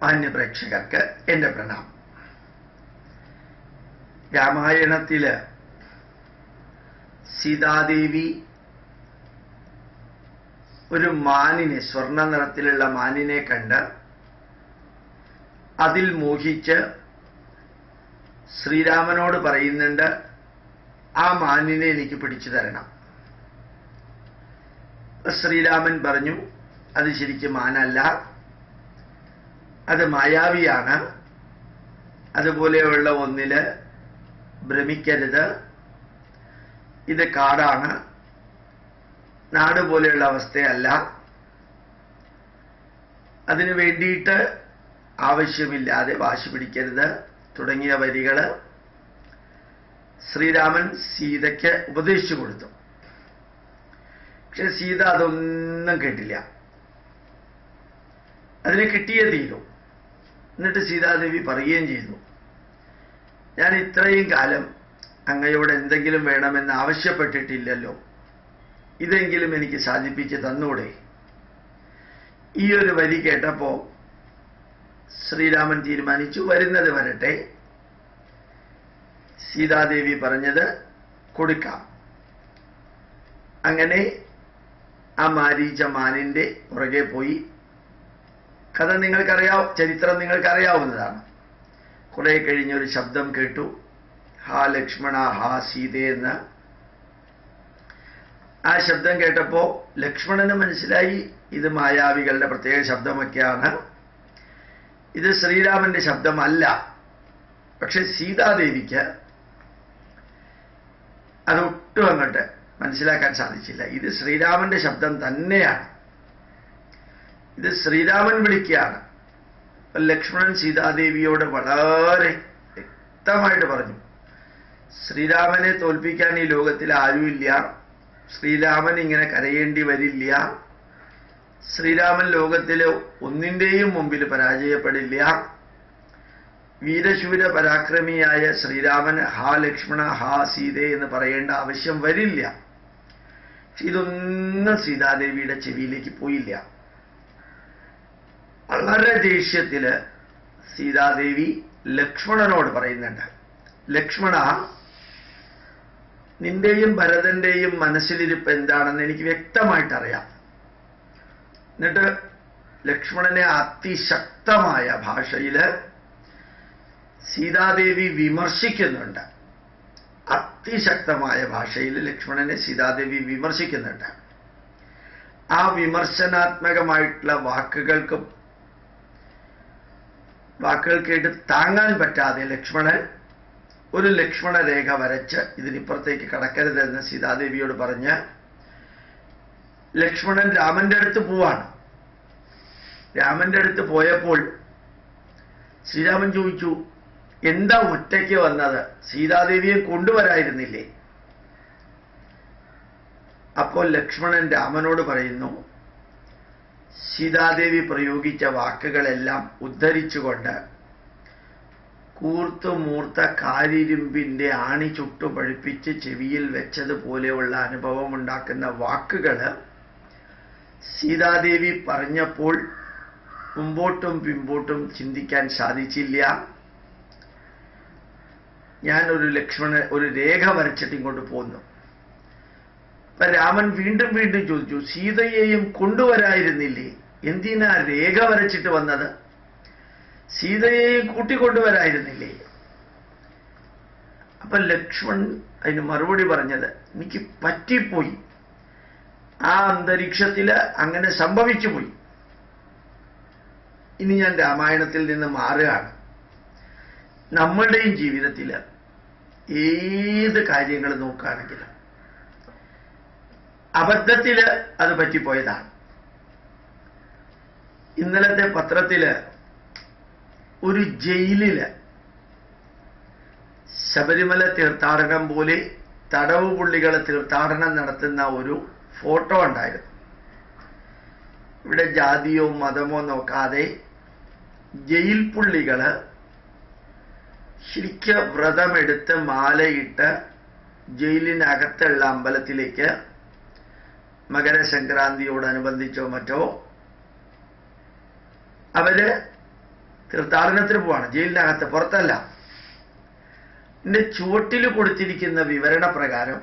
മാന്യപ്രേക്ഷകർക്ക് എൻ്റെ പ്രണാമം. രാമായണത്തില് സീതാദേവി ഒരു മാനിനെ, സ്വർണ്ണ നിറത്തിലുള്ള മാനിനെ കണ്ട് അതിൽ മോഹിച്ച് ശ്രീരാമനോട് പറയുന്നുണ്ട്, ആ മാനിനെ എനിക്ക് പിടിച്ചു തരണം. ശ്രീരാമൻ പറഞ്ഞു, അത് ശരിക്കും മാനല്ല, അത് മായാവിയാണ്, അതുപോലെയുള്ള ഒന്നില് ഭ്രമിക്കരുത്, ഇത് കാടാണ്, നാട് പോലെയുള്ള അവസ്ഥയല്ല, അതിനു വേണ്ടിയിട്ട് ആവശ്യമില്ലാതെ വാശി പിടിക്കരുത് തുടങ്ങിയ വരികൾ ശ്രീരാമൻ സീതയ്ക്ക് ഉപദേശിച്ചു കൊടുത്തു. പക്ഷെ സീത അതൊന്നും കേട്ടില്ല. അതിനെ കിട്ടിയേ തീരും. എന്നിട്ട് സീതാദേവി പറയുകയും ചെയ്തു, ഞാൻ ഇത്രയും കാലം അങ്ങയോട് എന്തെങ്കിലും വേണമെന്ന് ആവശ്യപ്പെട്ടിട്ടില്ലല്ലോ, ഇതെങ്കിലും എനിക്ക് സാധിപ്പിച്ച് തന്നൂടെ? ഈ ഒരു വരി കേട്ടപ്പോ ശ്രീരാമൻ തീരുമാനിച്ചു, വരുന്നത് വരട്ടെ. സീതാദേവി പറഞ്ഞത് കൊടുക്കാം. അങ്ങനെ ആ മാരീച്ച മാനിന്റെ പുറകെ പോയി. കഥ നിങ്ങൾക്കറിയാവും, ചരിത്രം നിങ്ങൾക്കറിയാവുന്നതാണ്. കുറെ കഴിഞ്ഞൊരു ശബ്ദം കേട്ടു, ഹാ ലക്ഷ്മണ ഹാ സീതേ എന്ന്. ആ ശബ്ദം കേട്ടപ്പോ ലക്ഷ്മണന് മനസ്സിലായി, ഇത് മായാവികളുടെ പ്രത്യേക ശബ്ദമൊക്കെയാണ്, ഇത് ശ്രീരാമന്റെ ശബ്ദമല്ല. പക്ഷെ സീതാദേവിക്ക് അതൊട്ടും അങ്ങോട്ട് മനസ്സിലാക്കാൻ സാധിച്ചില്ല. ഇത് ശ്രീരാമന്റെ ശബ്ദം തന്നെയാണ്, ഇത് ശ്രീരാമൻ വിളിക്കുകയാണ്. ലക്ഷ്മണൻ സീതാദേവിയോട് വളരെ വ്യക്തമായിട്ട് പറഞ്ഞു, ശ്രീരാമനെ തോൽപ്പിക്കാൻ ഈ ലോകത്തിൽ ആരുമില്ല, ശ്രീരാമൻ ഇങ്ങനെ കരയേണ്ടി വരില്ല, ശ്രീരാമൻ ലോകത്തിലെ ഒന്നിൻ്റെയും മുമ്പിൽ പരാജയപ്പെടില്ല, വീരശൂര പരാക്രമിയായ ശ്രീരാമൻ ഹാ ലക്ഷ്മണ ഹാ സീതേ എന്ന് പറയേണ്ട ആവശ്യം വരില്ല. ഇതൊന്നും സീതാദേവിയുടെ ചെവിയിലേക്ക് പോയില്ല. വളരെ ദേഷ്യത്തില് സീതാദേവി ലക്ഷ്മണനോട് പറയുന്നുണ്ട്, ലക്ഷ്മണ, നിന്റെയും ഭരതന്റെയും മനസ്സിലിരിപ്പ് എന്താണെന്ന് എനിക്ക് വ്യക്തമായിട്ടറിയാം. എന്നിട്ട് ലക്ഷ്മണനെ അതിശക്തമായ ഭാഷയില് സീതാദേവി വിമർശിക്കുന്നുണ്ട്. അതിശക്തമായ ഭാഷയിൽ ലക്ഷ്മണനെ സീതാദേവി വിമർശിക്കുന്നുണ്ട്. ആ വിമർശനാത്മകമായിട്ടുള്ള വാക്കുകൾ കേട്ട് താങ്ങാൻ പറ്റാതെ ലക്ഷ്മണൻ ഒരു ലക്ഷ്മണ രേഖ വരച്ച് ഇതിനിപ്പുറത്തേക്ക് കടക്കരുതെന്ന് സീതാദേവിയോട് പറഞ്ഞ് ലക്ഷ്മണൻ രാമന്റെ അടുത്ത് പോവാണ്. രാമന്റെ അടുത്ത് പോയപ്പോൾ ശ്രീരാമൻ ചോദിച്ചു, എന്താ ഒറ്റയ്ക്ക് വന്നത്? സീതാദേവിയെ കൊണ്ടുവരായിരുന്നില്ലേ? അപ്പോൾ ലക്ഷ്മണൻ രാമനോട് പറയുന്നു, സീതാദേവി പ്രയോഗിച്ച വാക്കുകളെല്ലാം ഉദ്ധരിച്ചുകൊണ്ട് കൂർത്തുമൂർത്ത കാരിരുമ്പിന്റെ ആണി ചുട്ടു പഴുപ്പിച്ച് ചെവിയിൽ വെച്ചതുപോലെയുള്ള അനുഭവം ഉണ്ടാക്കുന്ന വാക്കുകൾ സീതാദേവി പറഞ്ഞപ്പോൾ മുമ്പോട്ടും പിമ്പോട്ടും ചിന്തിക്കാൻ സാധിച്ചില്ല. ഞാൻ ഒരു രേഖ വരച്ചിട്ട് ഇങ്ങോട്ട് പോന്നു. അപ്പൊ രാമൻ വീണ്ടും വീണ്ടും ചോദിച്ചു, സീതയെയും കൊണ്ടുവരായിരുന്നില്ലേ? എന്തിനാ രേഖ വരച്ചിട്ട് വന്നത്? സീതയെയും കൂട്ടിക്കൊണ്ടുവരായിരുന്നില്ലേ? അപ്പൊ ലക്ഷ്മൺ അതിന് മറുപടി പറഞ്ഞത്, എനിക്ക് പറ്റിപ്പോയി, ആ അന്തരീക്ഷത്തില് അങ്ങനെ സംഭവിച്ചു പോയി. ഇനി ഞാൻ രാമായണത്തിൽ നിന്ന് മാറുകയാണ്. നമ്മളുടെയും ജീവിതത്തില് ഏത് കാര്യങ്ങൾ നോക്കുകയാണെങ്കിലും അബദ്ധത്തില് അത് പറ്റിപ്പോയതാണ്. ഇന്നലത്തെ പത്രത്തില് ഒരു ജയിലില് ശബരിമല തീർത്ഥാടനം പോലെ തടവ് പുള്ളികളെ തീർത്ഥാടനം നടത്തുന്ന ഒരു ഫോട്ടോ ഉണ്ടായിരുന്നു. ഇവിടെ ജാതിയോ മതമോ നോക്കാതെ ജയിൽ പുള്ളികള് ശരിക്കും വ്രതമെടുത്ത് മാലയിട്ട് ജയിലിനകത്തുള്ള അമ്പലത്തിലേക്ക് മകരസംക്രാന്തിയോടനുബന്ധിച്ചോ മറ്റോ അവര് തീർത്ഥാടനത്തിന് പോവാണ്, ജയിലിനകത്ത്, പുറത്തല്ല. ഇതിന്റെ ചുവട്ടിൽ കൊടുത്തിരിക്കുന്ന വിവരണ പ്രകാരം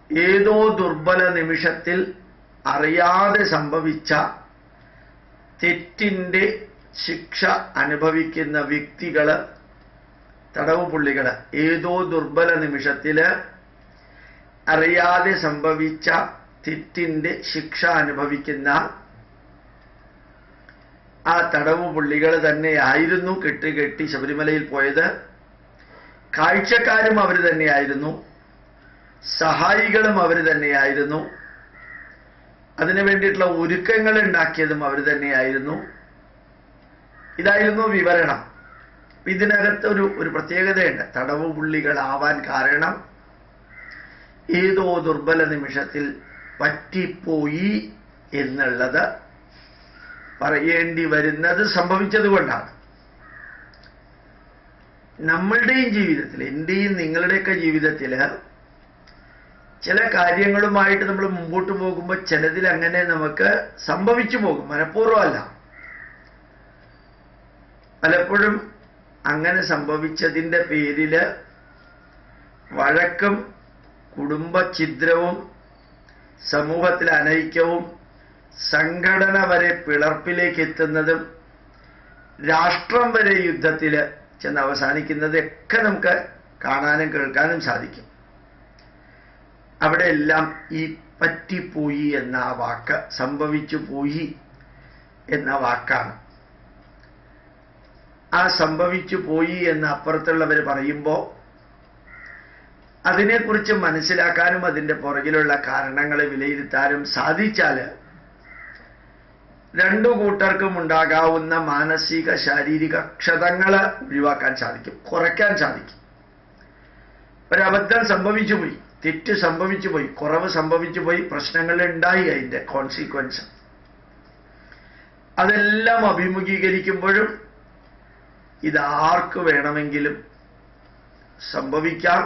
ഏതോ ദുർബല നിമിഷത്തിൽ അറിയാതെ സംഭവിച്ച തെറ്റിന്റെ ശിക്ഷ അനുഭവിക്കുന്ന വ്യക്തികള്, തടവ് പുള്ളികള്, ഏതോ ദുർബല നിമിഷത്തില് അറിയാതെ സംഭവിച്ച തെറ്റിന്റെ ശിക്ഷ അനുഭവിക്കുന്ന ആ തടവ് പുള്ളികൾ തന്നെയായിരുന്നു കെട്ടി ശബരിമലയിൽ പോയത്. കാഴ്ചക്കാരും അവർ തന്നെയായിരുന്നു, സഹായികളും അവർ തന്നെയായിരുന്നു, അതിനു വേണ്ടിയിട്ടുള്ള ഒരുക്കങ്ങൾ ഉണ്ടാക്കിയതും അവർ തന്നെയായിരുന്നു. ഇതായിരുന്നു വിവരണം. ഇതിനകത്ത് ഒരു പ്രത്യേകതയുണ്ട്. തടവ് പുള്ളികളാവാൻ കാരണം ഏതോ ദുർബല നിമിഷത്തിൽ പറ്റിപ്പോയി എന്നുള്ളത് പറയേണ്ടി വരുന്നത് സംഭവിച്ചതുകൊണ്ടാണ്. നമ്മളുടെയും ജീവിതത്തിൽ, എന്റെയും നിങ്ങളുടെയൊക്കെ ജീവിതത്തിൽ ചില കാര്യങ്ങളുമായിട്ട് നമ്മൾ മുമ്പോട്ട് പോകുമ്പോൾ ചിലതിൽ അങ്ങനെ നമുക്ക് സംഭവിച്ചു പോകും, മനഃപൂർവ്വമല്ല. പലപ്പോഴും അങ്ങനെ സംഭവിച്ചതിൻ്റെ പേരില് വഴക്കും കുടുംബ ഛിദ്രവും സമൂഹത്തിൽ അനൈക്യവും സംഘടന വരെ പിളർപ്പിലേക്ക് എത്തുന്നതും രാഷ്ട്രം വരെ യുദ്ധത്തിൽ ചെന്ന് അവസാനിക്കുന്നതൊക്കെ നമുക്ക് കാണാനും കേൾക്കാനും സാധിക്കും. അവിടെ എല്ലാം ഈ പറ്റിപ്പോയി എന്ന ആ വാക്ക്, സംഭവിച്ചു പോയി എന്ന വാക്കാണ്. ആ സംഭവിച്ചു പോയി എന്ന് അപ്പുറത്തുള്ളവർ പറയുമ്പോൾ അതിനെക്കുറിച്ച് മനസ്സിലാക്കാനും അതിൻ്റെ പുറകിലുള്ള കാരണങ്ങളെ വിലയിരുത്താനും സാധിച്ചാൽ രണ്ടു കൂട്ടർക്കും ഉണ്ടാകാവുന്ന മാനസിക ശാരീരിക ക്ഷതങ്ങൾ ഒഴിവാക്കാൻ സാധിക്കും, കുറയ്ക്കാൻ സാധിക്കും. ഒരബദ്ധം സംഭവിച്ചു പോയി, തെറ്റ് സംഭവിച്ചു പോയി, കുറവ് സംഭവിച്ചു പോയി, പ്രശ്നങ്ങൾ ഉണ്ടായി, അതിൻ്റെ കോൺസിക്വൻസ് അതെല്ലാം അഭിമുഖീകരിക്കുമ്പോഴും ഇതാർക്ക് വേണമെങ്കിലും സംഭവിക്കാം.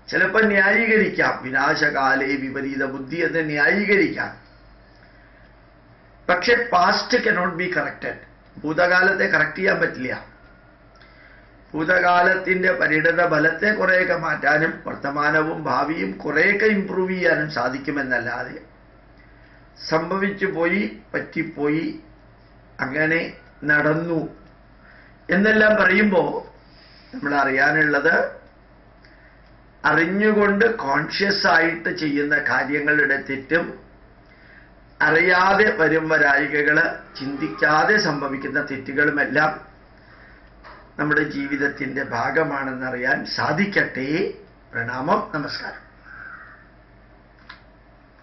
ചിലപ്പോൾ ന്യായീകരിക്കാം, വിനാശകാലേ വിപരീത ബുദ്ധി എന്ന് ന്യായീകരിക്കാം. പക്ഷെ പാസ്റ്റ് കനോട്ട് ബി കറക്റ്റഡ്. ഭൂതകാലത്തെ കറക്റ്റ് ചെയ്യാൻ പറ്റില്ല. ഭൂതകാലത്തിന്റെ പരിണത ഫലത്തെ കുറേയൊക്കെ മാറ്റാനും വർത്തമാനവും ഭാവിയും കുറേയൊക്കെ ഇംപ്രൂവ് ചെയ്യാനും സാധിക്കുമെന്നല്ലാതെ സംഭവിച്ചു പോയി, പറ്റിപ്പോയി, അങ്ങനെ നടന്നു എന്നെല്ലാം പറയുമ്പോൾ നമ്മൾ അറിയാനുള്ളത്, അറിഞ്ഞുകൊണ്ട് കോൺഷ്യസ് ആയിട്ട് ചെയ്യുന്ന കാര്യങ്ങളുടെ തെറ്റും അറിയാതെ വരും വരായികകള്, ചിന്തിക്കാതെ സംഭവിക്കുന്ന തെറ്റുകളുമെല്ലാം നമ്മുടെ ജീവിതത്തിന്റെ ഭാഗമാണെന്നറിയാൻ സാധിക്കട്ടെ. പ്രണാമം, നമസ്കാരം.